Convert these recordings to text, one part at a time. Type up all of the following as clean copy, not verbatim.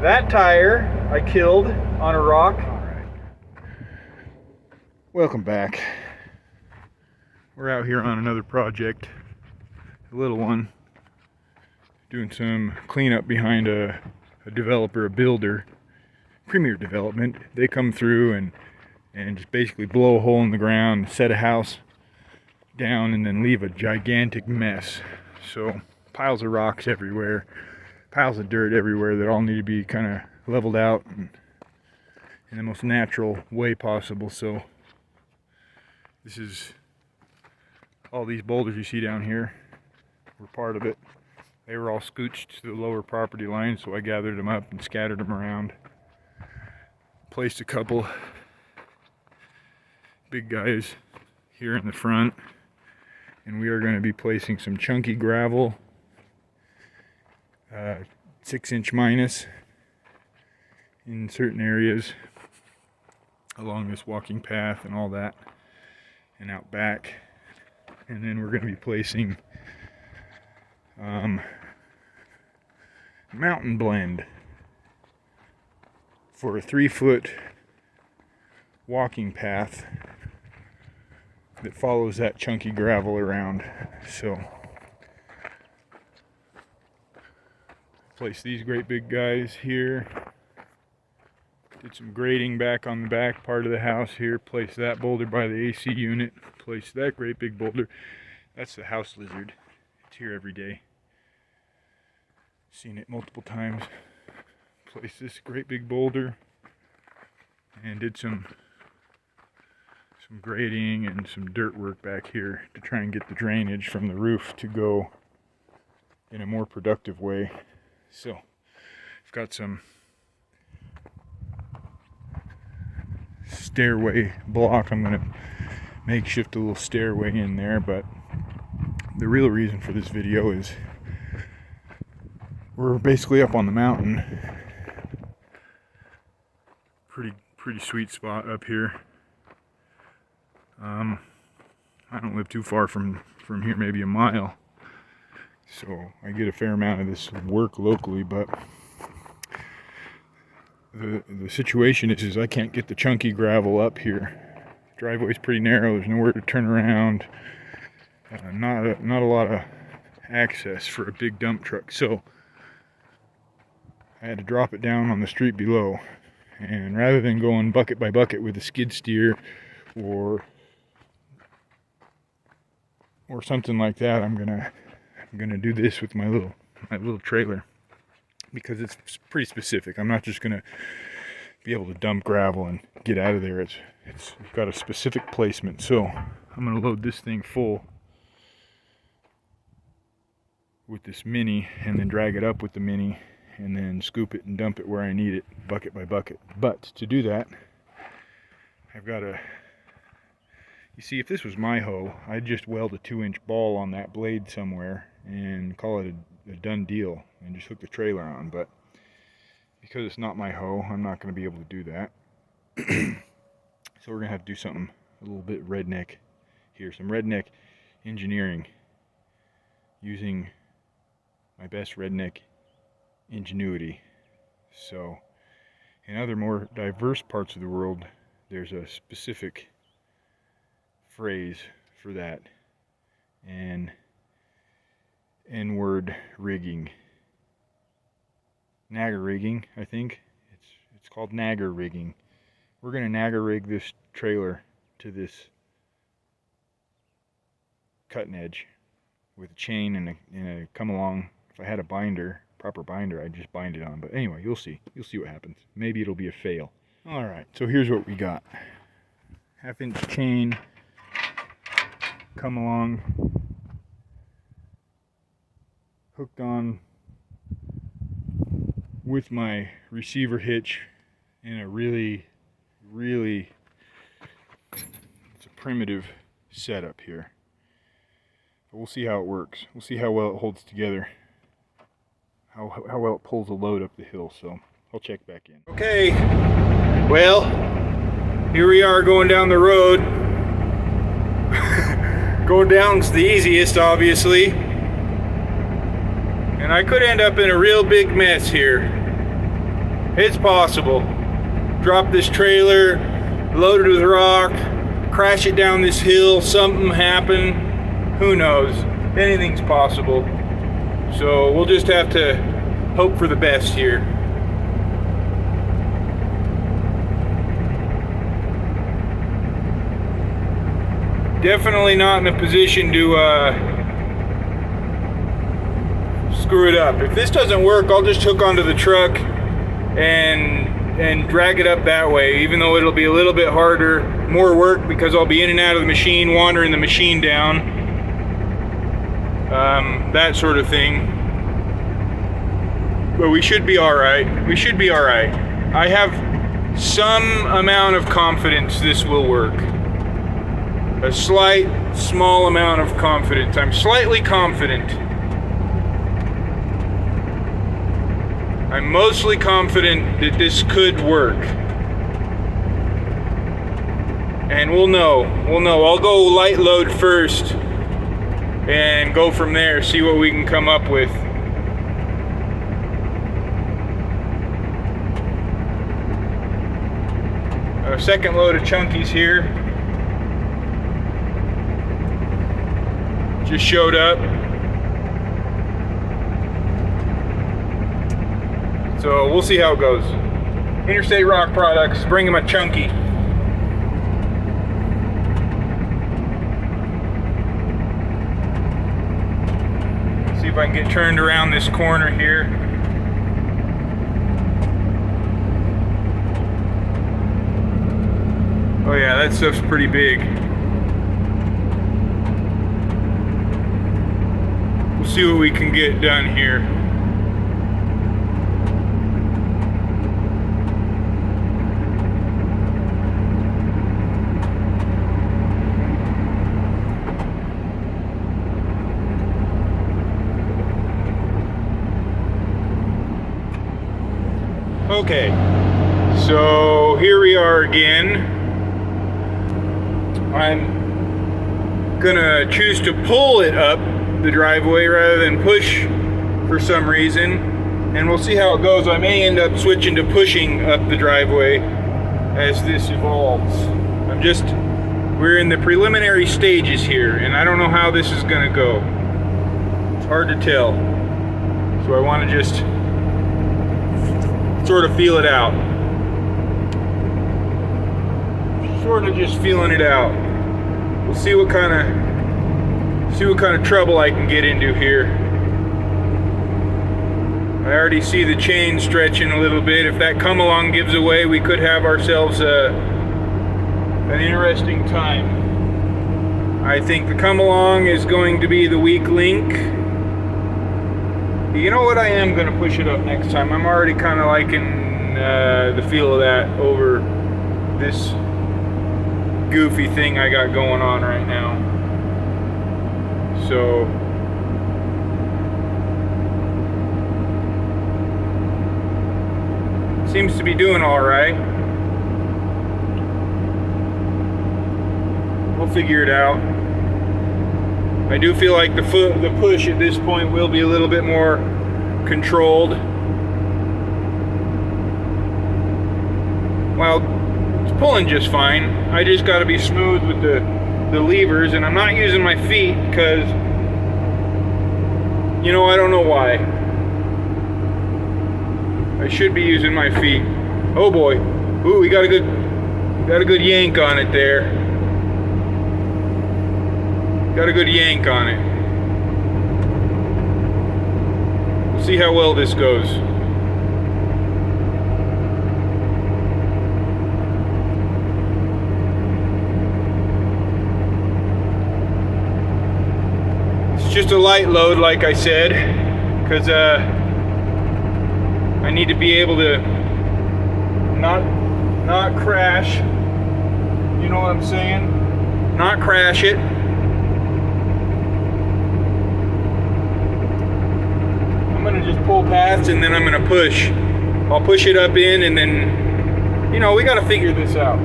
That tire I killed on a rock. Alright. Welcome back. We're out here on another project, a little one, doing some cleanup behind a developer, a builder, Premier Development. They come through and just basically blow a hole in the ground, set a house down, and then leave a gigantic mess. So piles of rocks everywhere, piles of dirt everywhere that all need to be kind of leveled out and in the most natural way possible. So this is all these boulders you see down here were part of it. They were all scooched to the lower property line, so I gathered them up and scattered them around. Placed a couple big guys here in the front, and we are going to be placing some chunky gravel, 6" minus, in certain areas along this walking path and all that, and out back. And then we're going to be placing mountain blend for a 3-foot walking path that follows that chunky gravel around. So place these great big guys here. Did some grading back on the back part of the house here. Place that boulder by the AC unit. Place that great big boulder. That's the house lizard. It's here every day. Seen it multiple times. Place this great big boulder and did some grading and some dirt work back here to try and get the drainage from the roof to go in a more productive way. So I've got some stairway block. I'm going to makeshift a little stairway in there, but the real reason for this video is we're basically up on the mountain. Pretty sweet spot up here. I don't live too far from here, maybe a mile, so I get a fair amount of this work locally, but the situation is I can't get the chunky gravel up here. The driveway's pretty narrow, there's nowhere to turn around, not a lot of access for a big dump truck, so I had to drop it down on the street below. And rather than going bucket by bucket with a skid steer or something like that, I'm gonna do this with my little trailer, because it's pretty specific. I'm not just gonna be able to dump gravel and get out of there. It's got a specific placement. So I'm gonna load this thing full with this mini and then drag it up with the mini and then scoop it and dump it where I need it, bucket by bucket. But to do that, I've got to, you see, if this was my hoe, I'd just weld a 2-inch ball on that blade somewhere and call it a done deal and just hook the trailer on. But because it's not my hoe, I'm not going to be able to do that. So we're going to have to do something a little bit redneck here, some redneck engineering, using my best redneck ingenuity. So in other more diverse parts of the world, there's a specific phrase for that, and N-word rigging, nagger rigging, I think it's called nagger rigging. We're going to nagger rig this trailer to this cutting edge with a chain and a come along. If I had a binder, proper binder, I'd just bind it on. But anyway, you'll see what happens. Maybe it'll be a fail. Alright, so here's what we got. 1/2-inch chain, come along, hooked on with my receiver hitch in a really, it's a primitive setup here. But we'll see how it works. We'll see how well it holds together. How well it pulls a load up the hill, so I'll check back in. Okay, well, here we are going down the road. Going down's the easiest, obviously. And I could end up in a real big mess here. It's possible. Drop this trailer, load it with rock, crash it down this hill, something happen. Who knows? Anything's possible. So we'll just have to hope for the best here. Definitely not in a position to screw it up. If this doesn't work, I'll just hook onto the truck and drag it up that way, even though it'll be a little bit harder, more work, because I'll be in and out of the machine, wandering the machine down, that sort of thing. But we should be all right. We should be all right. I have some amount of confidence this will work. A slight, small amount of confidence. I'm slightly confident. I'm mostly confident that this could work. And we'll know. We'll know. I'll go light load first and go from there, see what we can come up with. A second load of chunkies here. Just showed up. So we'll see how it goes. Interstate Rock Products, bring him a chunky. See if I can get turned around this corner here. Oh yeah, that stuff's pretty big. We'll see what we can get done here. Okay, so here we are again. I'm gonna choose to pull it up the driveway rather than push for some reason, and we'll see how it goes. I may end up switching to pushing up the driveway as this evolves. We're in the preliminary stages here, and I don't know how this is gonna go. It's hard to tell. So I want to just sort of feel it out. Sort of just feeling it out. We'll see what kind of trouble I can get into here. I already see the chain stretching a little bit. If that come along gives away, we could have ourselves an interesting time. I think the come along is going to be the weak link. You know what? I am going to push it up next time. I'm already kind of liking the feel of that over this goofy thing I got going on right now. So seems to be doing all right. We'll figure it out. I do feel like the push at this point will be a little bit more controlled. Well, it's pulling just fine. I just got to be smooth with the levers, and I'm not using my feet because, you know, I don't know why. I should be using my feet. Oh boy. Ooh, we got a good yank on it there. Got a good yank on it. We'll see how well this goes. It's just a light load, like I said, because I need to be able to not crash. You know what I'm saying? Not crash it. I'm gonna just pull past and then I'm gonna push. I'll push it up in, and then, you know, we gotta figure this out.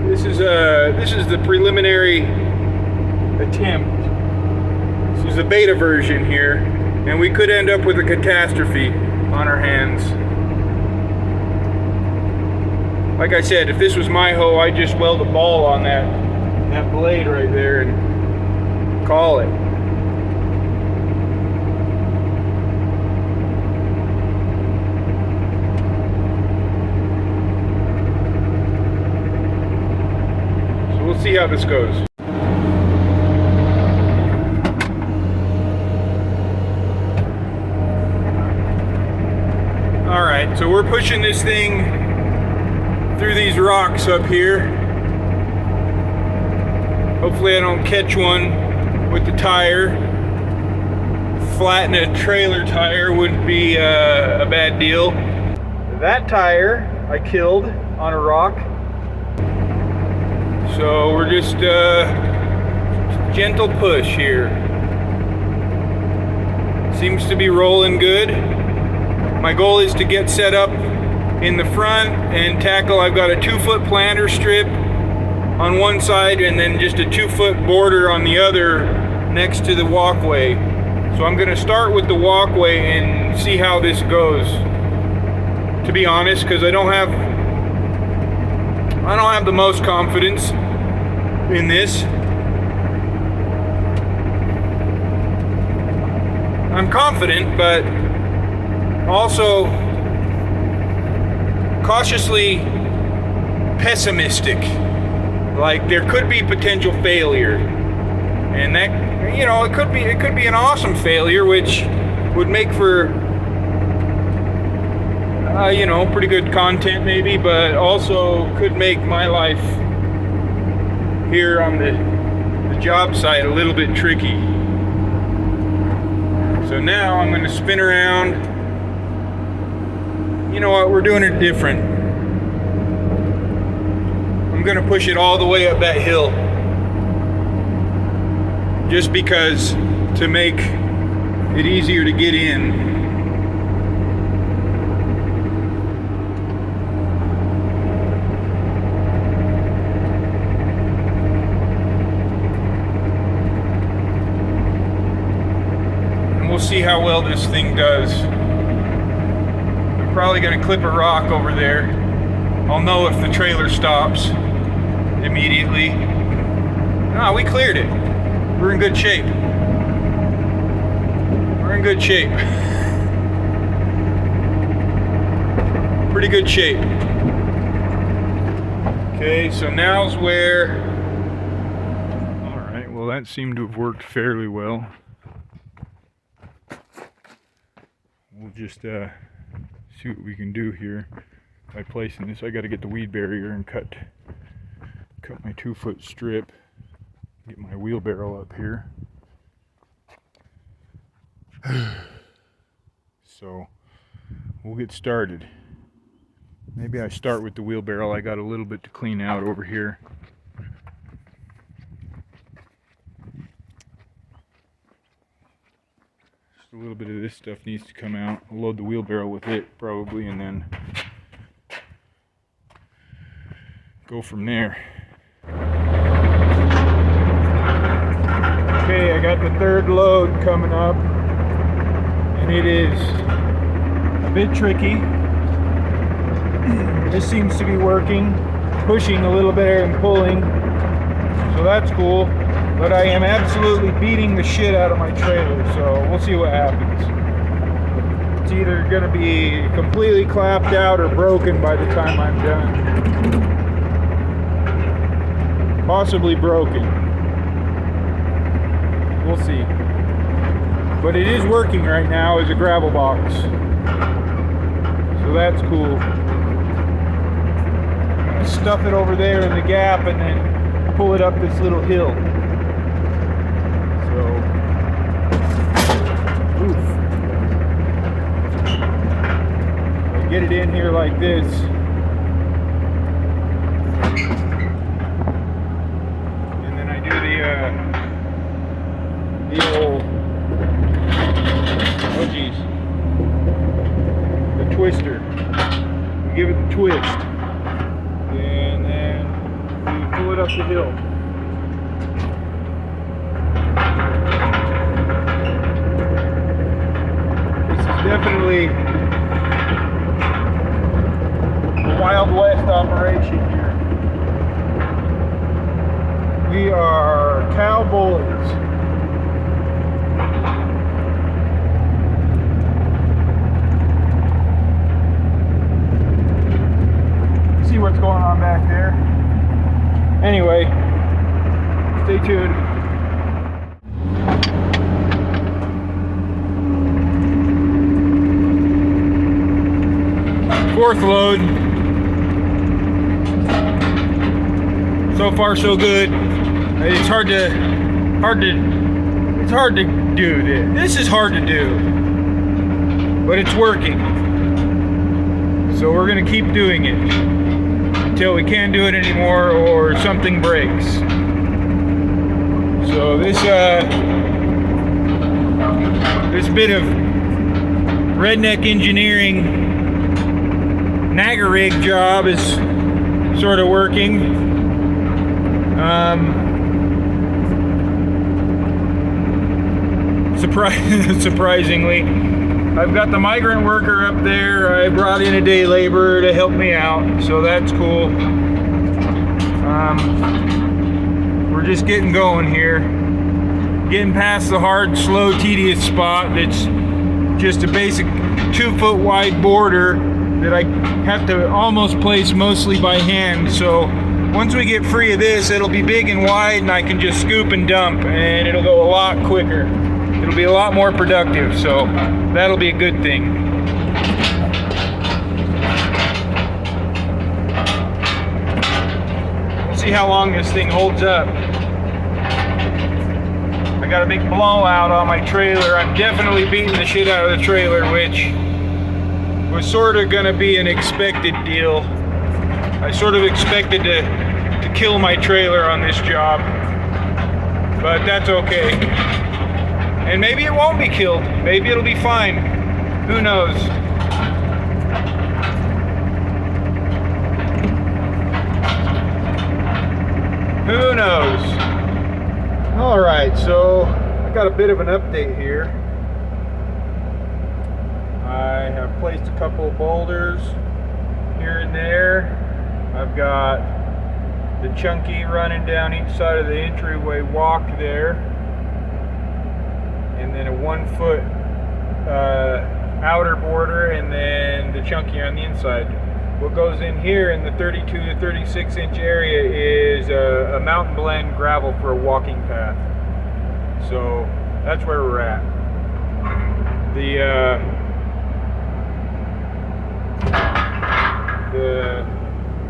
This is the preliminary attempt. This is a beta version here, and we could end up with a catastrophe on our hands. like I said, if this was my hoe, I'd just weld a ball on that blade right there and call it. So we'll see how this goes. Alright, so we're pushing this thing through these rocks up here. Hopefully I don't catch one with the tire. Flattening a trailer tire would be a bad deal. That tire I killed on a rock. So we're just gentle push here. Seems to be rolling good. My goal is to get set up in the front and tackle. I've got a 2-foot planter strip on one side and then just a 2-foot border on the other next to the walkway. So I'm going to start with the walkway and see how this goes, to be honest, because I don't have the most confidence in this. I'm confident, but also cautiously pessimistic. Like there could be potential failure, and that, you know, it could be an awesome failure, which would make for you know, pretty good content maybe, but also could make my life here on the job site a little bit tricky. So now I'm going to spin around. You know what, we're doing it different. I'm gonna push it all the way up that hill. Just because, to make it easier to get in. And we'll see how well this thing does. Probably going to clip a rock over there. I'll know if the trailer stops immediately. No, we cleared it. We're in good shape. We're in good shape. Pretty good shape. Okay, so now's where... Alright, well that seemed to have worked fairly well. We'll just see what we can do here by placing this. I got to get the weed barrier and cut my 2-foot strip, get my wheelbarrow up here. So we'll get started. Maybe I start with the wheelbarrow. I got a little bit to clean out over here. A little bit of this stuff needs to come out. I'll load the wheelbarrow with it probably, and then go from there. Okay, I got the 3rd load coming up, and it is a bit tricky. This seems to be working, pushing a little bit and pulling, so that's cool. But I am absolutely beating the shit out of my trailer, so we'll see what happens. It's either going to be completely clapped out or broken by the time I'm done. Possibly broken. We'll see. But it is working right now as a gravel box. So that's cool. I'm going to stuff it over there in the gap and then pull it up this little hill. Get it in here like this. And then I do the old, oh geez, the twister. We give it the twist. And then we pull it up the hill. This is definitely Wild West operation here. We are cowboys. See what's going on back there. Anyway, stay tuned. Fourth load. So far so good. It's hard to do this. This is hard to do. But it's working. So we're gonna keep doing it until we can't do it anymore or something breaks. So this bit of redneck engineering Nagger rig job is sort of working. Surprisingly, I've got the migrant worker up there. I brought in a day laborer to help me out, so that's cool. We're just getting going here, getting past the hard, slow, tedious spot that's just a basic 2-foot wide border that I have to almost place mostly by hand. So once we get free of this, it'll be big and wide and I can just scoop and dump and it'll go a lot quicker. It'll be a lot more productive, so that'll be a good thing. We'll see how long this thing holds up. I got a big blowout on my trailer. I'm definitely beating the shit out of the trailer, which was sort of gonna be an expected deal. I sort of expected to kill my trailer on this job, but that's okay. And maybe it won't be killed. Maybe it'll be fine. Who knows? Who knows? All right, so I got a bit of an update here. I have placed a couple of boulders here and there. I've got the chunky running down each side of the entryway walk there, and then a 1-foot outer border, and then the chunky on the inside. What goes in here in the 32 to 36 inch area is a mountain blend gravel for a walking path. So that's where we're at.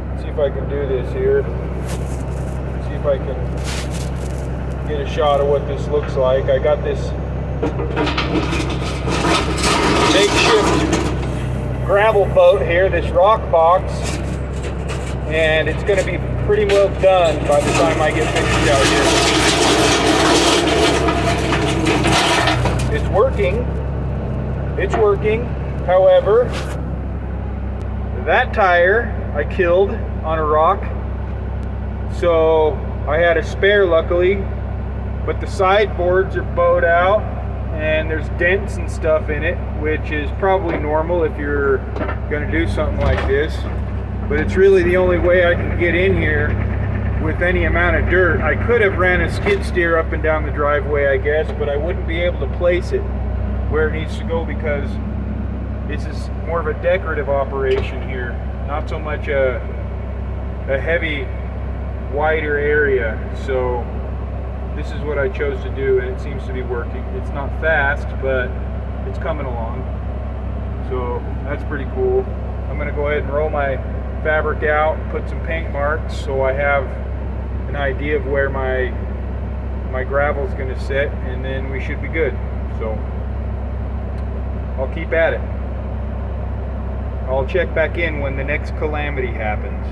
Let's see if I can do this here. See if I can get a shot of what this looks like. I got this makeshift gravel boat here, this rock box, and it's going to be pretty well done by the time I get finished out here. It's working. It's working. However, that tire I killed on a rock, so I had a spare luckily, but the sideboards are bowed out and there's dents and stuff in it, which is probably normal if you're going to do something like this, but it's really the only way I can get in here with any amount of dirt. I could have ran a skid steer up and down the driveway, I guess, but I wouldn't be able to place it where it needs to go because this is more of a decorative operation here, not so much a heavy, wider area. So this is what I chose to do, and it seems to be working. It's not fast, but it's coming along. So that's pretty cool. I'm gonna go ahead and roll my fabric out, put some paint marks so I have an idea of where my gravel's gonna sit, and then we should be good. So I'll keep at it. I'll check back in when the next calamity happens.